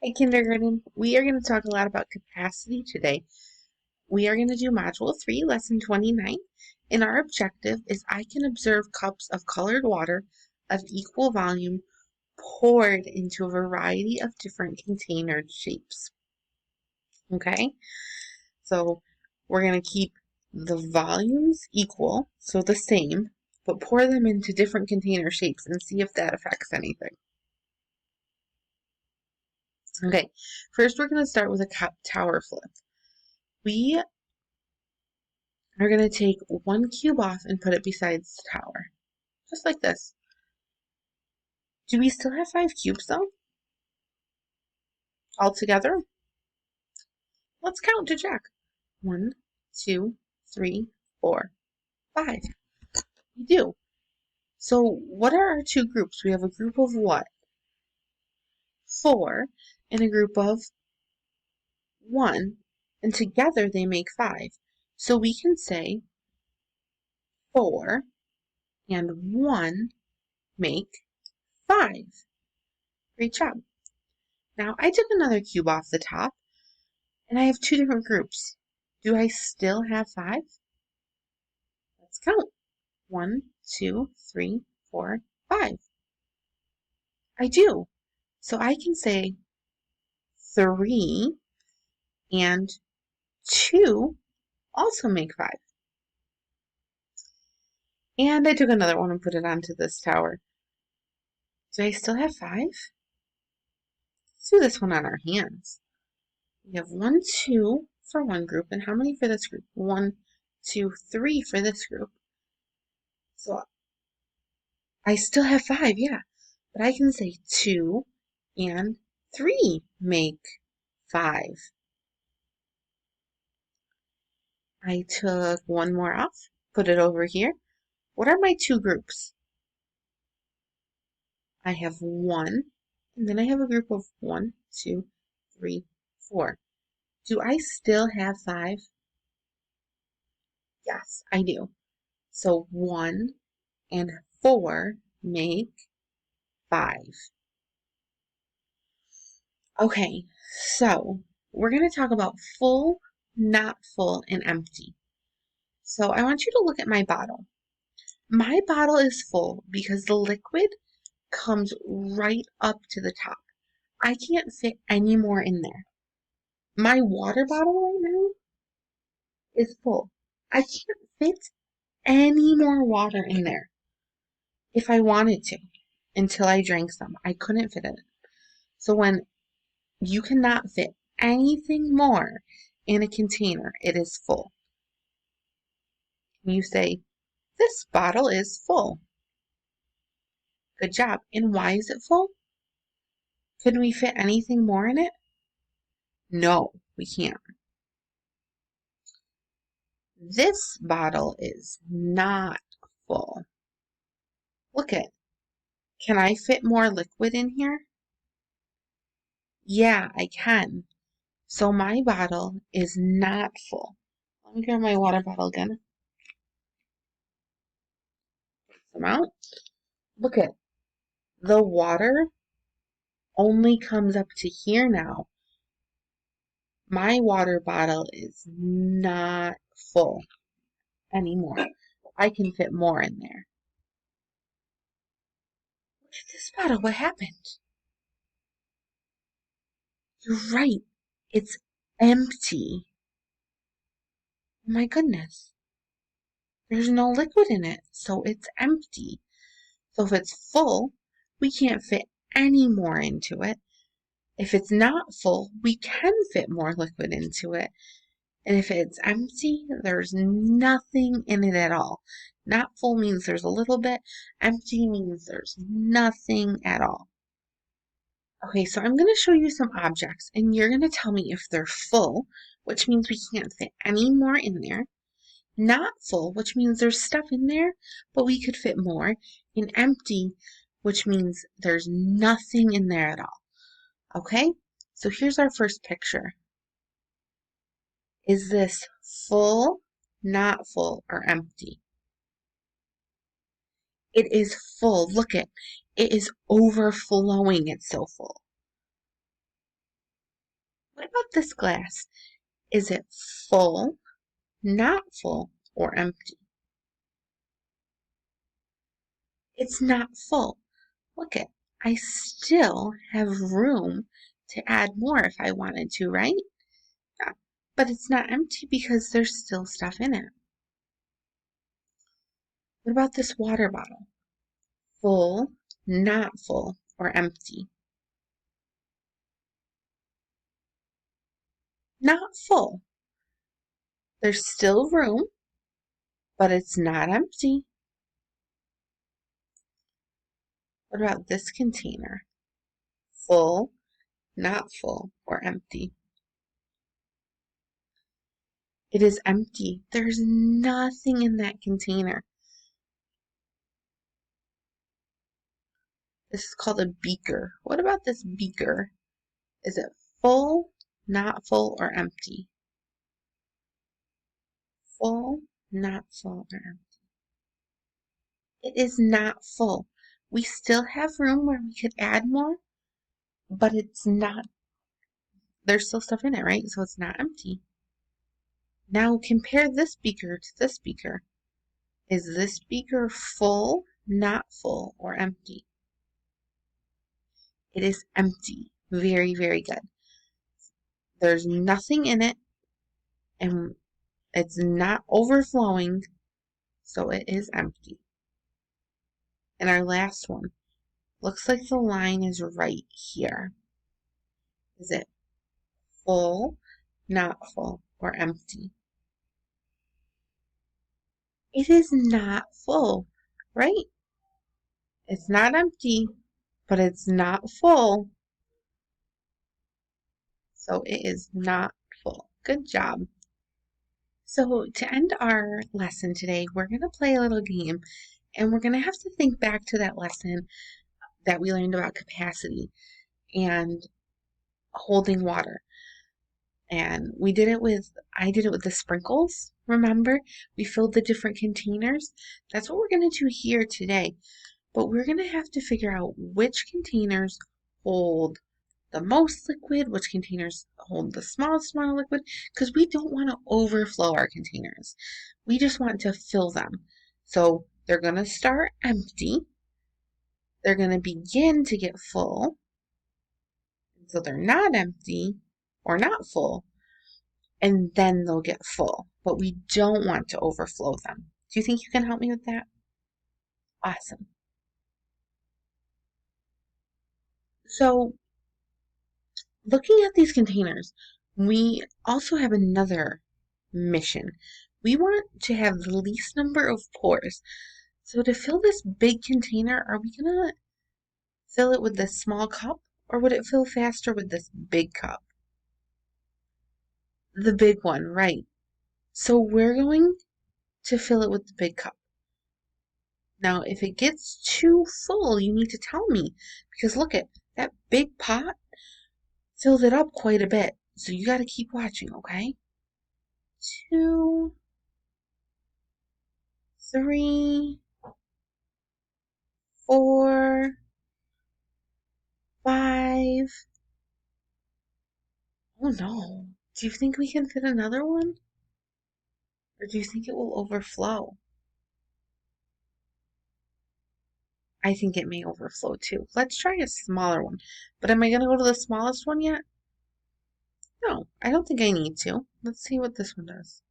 Hey, kindergarten. We are going to talk a lot about capacity today. We are going to do Module 3, Lesson 29, and our objective is I can observe cups of colored water of equal volume poured into a variety of different container shapes. Okay, so we're going to keep the volumes equal, so the same, but pour them into different container shapes and see if that affects anything. Okay, first we're going to start with a cup tower flip. We are going to take one cube off and put it beside the tower. Just like this. Do we still have 5 cubes though? All together? Let's count to check. 1, 2, 3, 4, 5. We do. So what are our two groups? We have a group of what? 4 and a group of 1. And together they make 5. So we can say 4 and 1 make 5. Great job. Now I took another cube off the top, and I have 2 different groups. Do I still have 5? Let's count. 1, 2, 3, 4, 5. I do. So I can say 3 and 2 also make 5. And I took another one and put it onto this tower. Do I still have 5? Let's do this one on our hands. We have 1, 2 for one group, and how many for this group? 1, 2, 3 for this group. So I still have 5, yeah. But I can say 2 and 3 make 5. I took one more off, put it over here. What are my 2 groups? I have 1, and then I have a group of 1, 2, 3, 4. Do I still have 5? Yes, I do. So 1 and 4 make 5. Okay, so we're going to talk about full, not full, and empty. So I want you to look at my bottle. My bottle is full because the liquid comes right up to the top. I can't fit any more in there. My water bottle right now is full. I can't fit any more water in there if I wanted to until I drank some. I couldn't fit it. So when you cannot fit anything more in a container, it is full. You say, this bottle is full. Good job. And why is it full? Could we fit anything more in it? No, we can't. This bottle is not full. Look at, can I fit more liquid in here? Yeah, I can. So my bottle is not full. Let me grab my water bottle again. Some out. Look at, the water only comes up to here now. My water bottle is not full anymore. I can fit more in there. Look at this bottle. What happened? You're right. It's empty. Oh my goodness. There's no liquid in it, so it's empty. So if it's full, we can't fit any more into it. If it's not full, we can fit more liquid into it. And if it's empty, there's nothing in it at all. Not full means there's a little bit. Empty means there's nothing at all. Okay, so I'm going to show you some objects, and you're going to tell me if they're full, which means we can't fit any more in there. Not full, which means there's stuff in there, but we could fit more. And empty, which means there's nothing in there at all. Okay, so here's our first picture. Is this full, not full, or empty? It is full. Look it. It is overflowing. It's so full. What about this glass? Is it full, not full, or empty? It's not full. Look at, I still have room to add more if I wanted to, right? Yeah. But it's not empty because there's still stuff in it. What about this water bottle? Full, not full, or empty? Not full. There's still room, but it's not empty. What about this container? Full, not full, or empty? It is empty. There's nothing in that container. This is called a beaker. What about this beaker? Is it full, not full, or empty? Full, not full, or empty? It is not full. We still have room where we could add more, but it's not, there's still stuff in it, right? So it's not empty. Now compare this beaker to this beaker. Is this beaker full, not full, or empty? It is empty. Very, very good. There's nothing in it, and it's not overflowing, so it is empty. And our last one. Looks like the line is right here. Is it full, not full, or empty? It is not full, right? It's not empty, but it's not full. So it is not full. Good job. So to end our lesson today, we're going to play a little game, and we're going to have to think back to that lesson that we learned about capacity and holding water. And I did it with the sprinkles, remember? We filled the different containers. That's what we're going to do here today. But we're going to have to figure out which containers hold the most liquid, which containers hold the smallest amount of liquid, because we don't want to overflow our containers. We just want to fill them. So they're going to start empty. They're going to begin to get full. So they're not empty or not full. And then they'll get full. But we don't want to overflow them. Do you think you can help me with that? Awesome. So looking at these containers, we also have another mission. We want to have the least number of pores. So to fill this big container, are we going to fill it with this small cup, or would it fill faster with this big cup? The big one, right. So we're going to fill it with the big cup. Now, if it gets too full, you need to tell me, because look at that big pot filled it up quite a bit. So you got to keep watching, okay? 2, 3, 4, 5. Oh no. Do you think we can fit another one? Or do you think it will overflow? I think it may overflow too. Let's try a smaller one. But am I going to go to the smallest one yet? No, I don't think I need to. Let's see what this one does.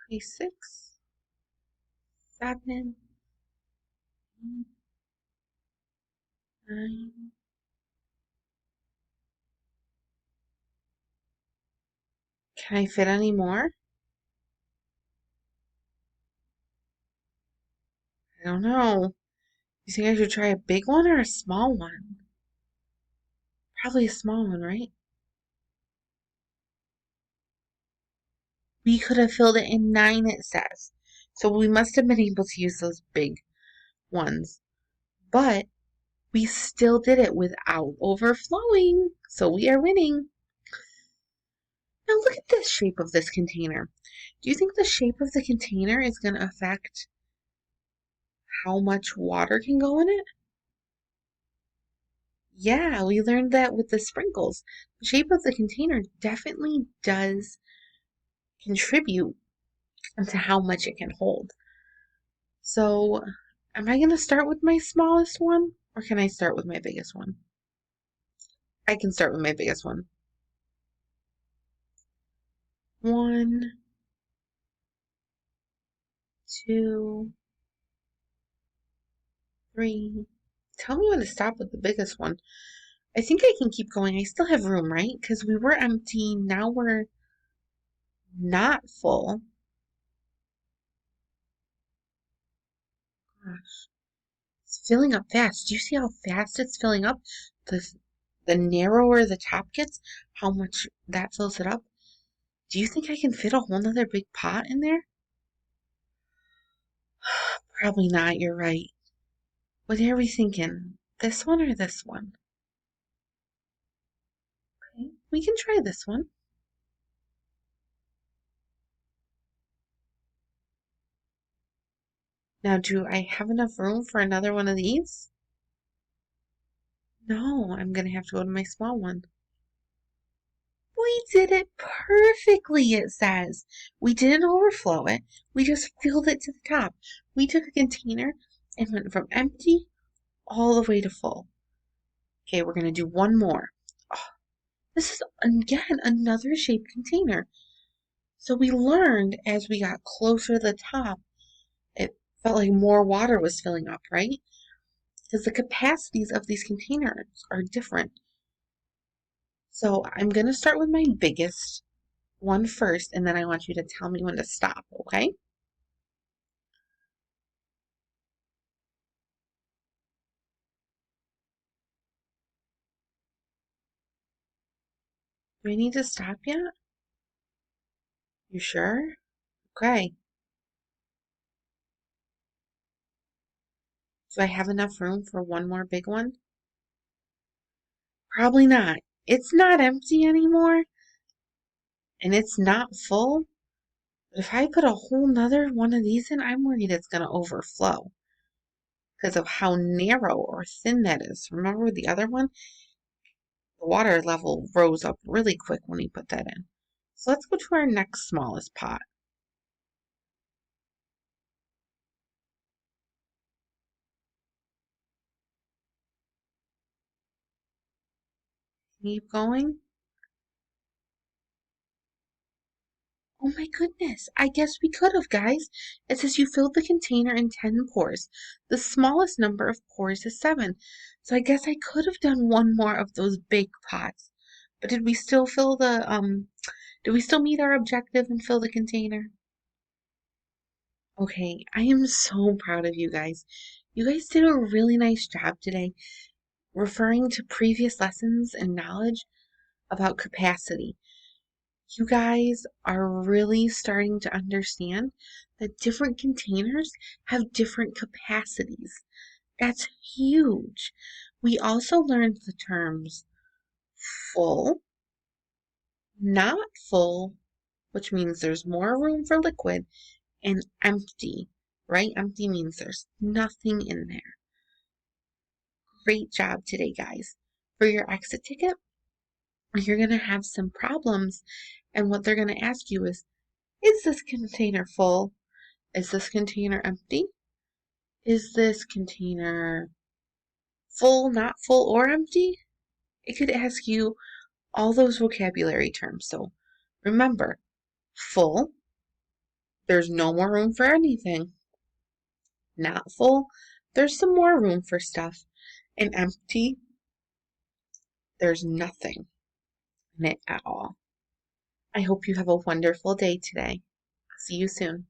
Okay, 6, 7, 8, 9. Can I fit any more? I don't know. You think I should try a big one or a small one? Probably a small one, right? We could have filled it in 9, it says. So we must have been able to use those big ones. But we still did it without overflowing. So we are winning. Now look at this shape of this container. Do you think the shape of the container is going to affect how much water can go in it? Yeah, we learned that with the sprinkles. The shape of the container definitely does contribute to how much it can hold. So, am I going to start with my smallest one or can I start with my biggest one? I can start with my biggest one. 1, 2, 3. Tell me when to stop with the biggest one. I think I can keep going. I still have room, right? Because we were empty. Now we're not full. Gosh, it's filling up fast. Do you see how fast it's filling up? The the narrower the top gets, how much that fills it up. Do you think I can fit a whole nother big pot in there? Probably not, you're right. What are we thinking? This one or this one? Okay, we can try this one. Now, do I have enough room for another one of these? No, I'm gonna have to go to my small one. We did it perfectly, it says. We didn't overflow it. We just filled it to the top. We took a container and went from empty all the way to full. Okay, we're going to do one more. Oh, this is, again, another shaped container. So we learned as we got closer to the top, it felt like more water was filling up, right? Because the capacities of these containers are different. So I'm going to start with my biggest one first, and then I want you to tell me when to stop, okay? Do I need to stop yet? You sure? Okay. Do I have enough room for one more big one? Probably not. It's not empty anymore, and it's not full. But if I put a whole nother one of these in, I'm worried it's going to overflow because of how narrow or thin that is. Remember the other one? The water level rose up really quick when we put that in. So let's go to our next smallest pot. Keep going. Oh my goodness, I guess we could have, guys. It says you filled the container in 10 pours. The smallest number of pours is 7. So I guess I could have done one more of those big pots. But did we still fill did we still meet our objective and fill the container? Okay, I am so proud of you guys. You guys did a really nice job today referring to previous lessons and knowledge about capacity. You guys are really starting to understand that different containers have different capacities. That's huge. We also learned the terms full, not full, which means there's more room for liquid, and empty, right? Empty means there's nothing in there. Great job today, guys. For your exit ticket, you're going to have some problems, and what they're going to ask you is this container full? Is this container empty? Is this container full, not full, or empty? It could ask you all those vocabulary terms. So remember, full, there's no more room for anything. Not full, there's some more room for stuff. And empty, there's nothing in it at all. I hope you have a wonderful day today. See you soon.